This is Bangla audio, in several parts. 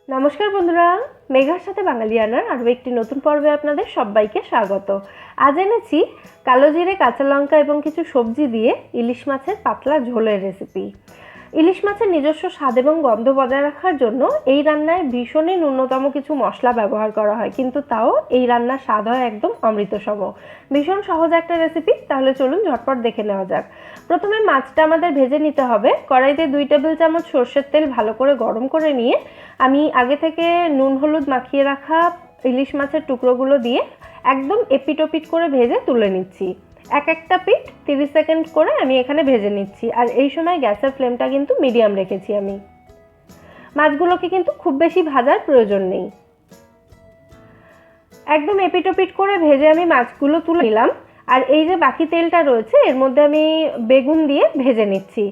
নমস্কার বন্ধুরা, মেঘার সাথে বাঙালিয়ানার আরও একটি নতুন পর্বে আপনাদের সবাইকে স্বাগত। আজ এনেছি কালো জিরে, কাঁচা লঙ্কা এবং কিছু সবজি দিয়ে ইলিশ মাছের পাতলা ঝোলের রেসিপি। ইলিশ মাছের নিজস্ব স্বাদ এবং গন্ধ বজায় রাখার জন্য এই রান্নায় ভীষণই ন্যূনতম কিছু মশলা ব্যবহার করা হয়, কিন্তু তাও এই রান্নার স্বাদ হয় একদম অমৃতসম। ভীষণ সহজ একটা রেসিপি, তাহলে চলুন ঝটপট দেখে নেওয়া যাক। প্রথমে মাছটা আমাদের ভেজে নিতে হবে। কড়াইতে 2 টেবিল চামচ সর্ষের তেল ভালো করে গরম করে নিয়ে আমি আগে থেকে নুন হলুদ মাখিয়ে রাখা ইলিশ মাছের টুকরোগুলো দিয়ে একদম এপিটোপিট করে ভেজে তুলে নিচ্ছি। একটা পিঠ 30 সেকেন্ড করে আমি এখানে ভেজে নিচ্ছি, আর এই সময় গ্যাসের ফ্লেমটা কিন্তু মিডিয়াম রেখেছি। আমি মাছগুলোকে কিন্তু খুব বেশি ভাজার প্রয়োজন নেই। একদম এপিটোপিট করে ভেজে আমি মাছগুলো তুলে নিলাম। আর এই যে বাকি তেলটা রয়েছে এর মধ্যে আমি বেগুন দিয়ে ভেজে নিচ্ছি।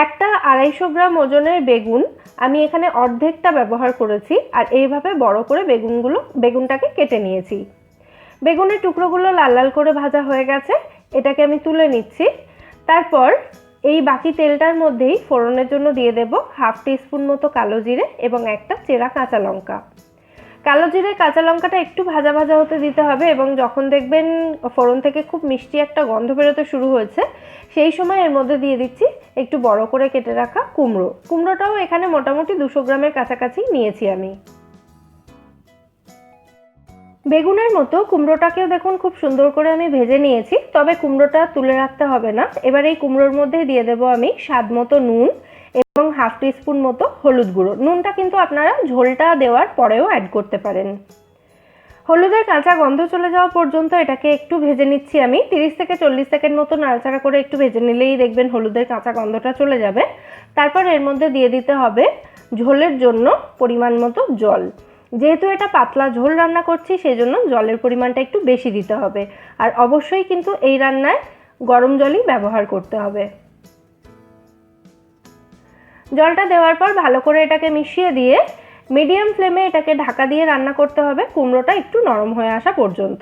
একটা 250 গ্রাম ওজনের বেগুন আমি এখানে অর্ধেকটা ব্যবহার করেছি, আর এইভাবে বড় করে বেগুনটাকে কেটে নিয়েছি। বেগুনের টুকরোগুলো লাল লাল করে ভাজা হয়ে গেছে, এটাকে আমি তুলে নিচ্ছি। তারপর এই বাকি তেলটার মধ্যেই ফোড়নের জন্য দিয়ে দেব 1/2 টিস্পুন মতো কালো জিরে এবং একটা চেরা কাঁচা লঙ্কা। কালো জিরে কাঁচা লঙ্কাটা একটু ভাজা ভাজা হতে দিতে হবে, এবং যখন দেখবেন ফোড়ন থেকে খুব মিষ্টি একটা গন্ধ বেরোতে শুরু হয়েছে, সেই সময় এর মধ্যে দিয়ে দিচ্ছি একটু বড় করে কেটে রাখা কুমড়োটাও এখানে মোটামুটি 200 গ্রামের কাছাকাছি নিয়েছি আমি। বেগুনের মতো কুমড়োটাকেও দেখুন খুব সুন্দর করে আমি ভেজে নিয়েছি, তবে কুমড়োটা তুলে রাখতে হবে না। এবার এই কুমড়োর মধ্যে দিয়ে দেবো আমি স্বাদ মতো নুন এবং 1/2 টিস্পুন মতো হলুদ গুঁড়ো। নুনটা কিন্তু আপনারা ঝোলটা দেওয়ার পরেও অ্যাড করতে পারেন। হলুদের কাঁচা গন্ধ চলে যাওয়া পর্যন্ত এটাকে একটু ভেজে নিচ্ছি আমি। 30 থেকে 40 সেকেন্ড মতো নাড়াচাড়া করে একটু ভেজে নিলেই দেখবেন হলুদের কাঁচা গন্ধটা চলে যাবে। তারপর এর মধ্যে দিয়ে দিতে হবে ঝোলের জন্য পরিমাণ মতো জল। যেহেতু এটা পাতলা ঝোল রান্না করছি, সেই জন্য জলের পরিমাণটা একটু বেশি দিতে হবে। আর অবশ্যই কিন্তু এই রান্নায় গরম জলই ব্যবহার করতে হবে। জলটা দেওয়ার পর ভালো করে এটাকে মিশিয়ে দিয়ে মিডিয়াম ফ্লেমে এটাকে ঢাকা দিয়ে রান্না করতে হবে কুমড়োটা একটু নরম হয়ে আসা পর্যন্ত।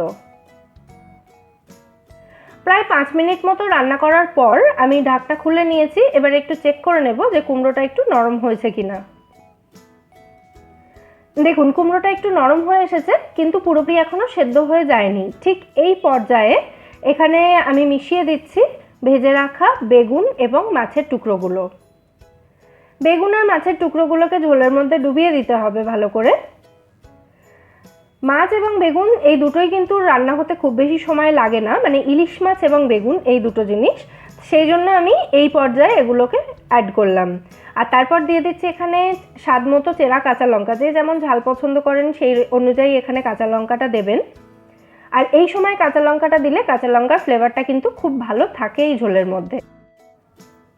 প্রায় 5 মিনিট মতো রান্না করার পর আমি ঢাকটা খুলে নিয়েছি। এবার একটু চেক করে নেব যে কুমড়োটা একটু নরম হয়েছে কিনা। দেখুন কুমড়োটা একটু নরম হয়ে এসেছে, কিন্তু পুরোপুরি এখনো সেদ্ধ হয়ে যায়নি। ঠিক এই পর্যায়ে এখানে আমি মিশিয়ে দিচ্ছি ভেজে রাখা বেগুন এবং মাছের টুকরোগুলো। বেগুন আর মাছের টুকরোগুলোকে ঝোলের মধ্যে ডুবিয়ে দিতে হবে ভালো করে। মাছ এবং বেগুন এই দুটোই কিন্তু রান্না হতে খুব বেশি সময় লাগে না, মানে ইলিশ মাছ এবং বেগুন এই দুটো জিনিস, সেই জন্য আমি এই পর্যায়ে এগুলোকে অ্যাড করলাম। আর তারপর দিয়ে দিচ্ছি এখানে স্বাদ মতো চেরা কাঁচা লঙ্কা। যে যেমন ঝাল পছন্দ করেন সেই অনুযায়ী এখানে কাঁচা লঙ্কাটা দেবেন। আর এই সময় কাঁচা লঙ্কাটা দিলে কাঁচা লঙ্কার ফ্লেভারটা কিন্তু খুব ভালো থাকে এই ঝোলের মধ্যে।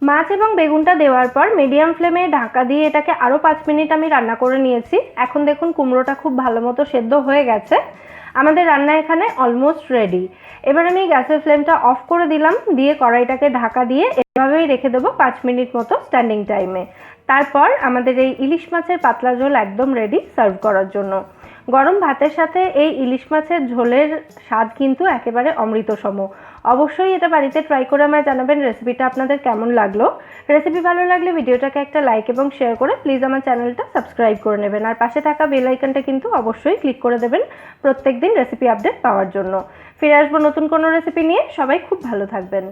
মাছ এবং বেগুনটা দেওয়ার পর মিডিয়াম ফ্লেমে ঢাকা দিয়ে এটাকে আরও 5 মিনিট আমি রান্না করে নিয়েছি। এখন দেখুন কুমড়োটা খুব ভালো মতো সেদ্ধ হয়ে গেছে। আমাদের রান্না এখানে অলমোস্ট রেডি। এবার আমি গ্যাসের ফ্লেমটা অফ করে দিলাম, দিয়ে কড়াইটাকে ঢাকা দিয়ে এভাবেই রেখে দেবো 5 মিনিট মতো স্ট্যান্ডিং টাইমে। তারপর আমাদের এই ইলিশ মাছের পাতলা ঝোল একদম রেডি সার্ভ করার জন্য। গরম ভাতের সাথে এই ইলিশ মাছের ঝোলের স্বাদ কিন্তু একেবারে অমৃতসম। অবশ্যই এটা বাড়িতে ট্রাই করে আমায় জানাবেন রেসিপিটা আপনাদের কেমন লাগলো। রেসিপি ভালো লাগলে ভিডিওটাকে একটা লাইক এবং শেয়ার করে প্লিজ আমার চ্যানেলটা সাবস্ক্রাইব করে নেবেন। আর পাশে থাকা বেল আইকনটা কিন্তু অবশ্যই ক্লিক করে দেবেন প্রত্যেকদিন রেসিপি আপডেট পাওয়ার জন্য। ফিরে আসবো নতুন কোনো রেসিপি নিয়ে। সবাই খুব ভালো থাকবেন।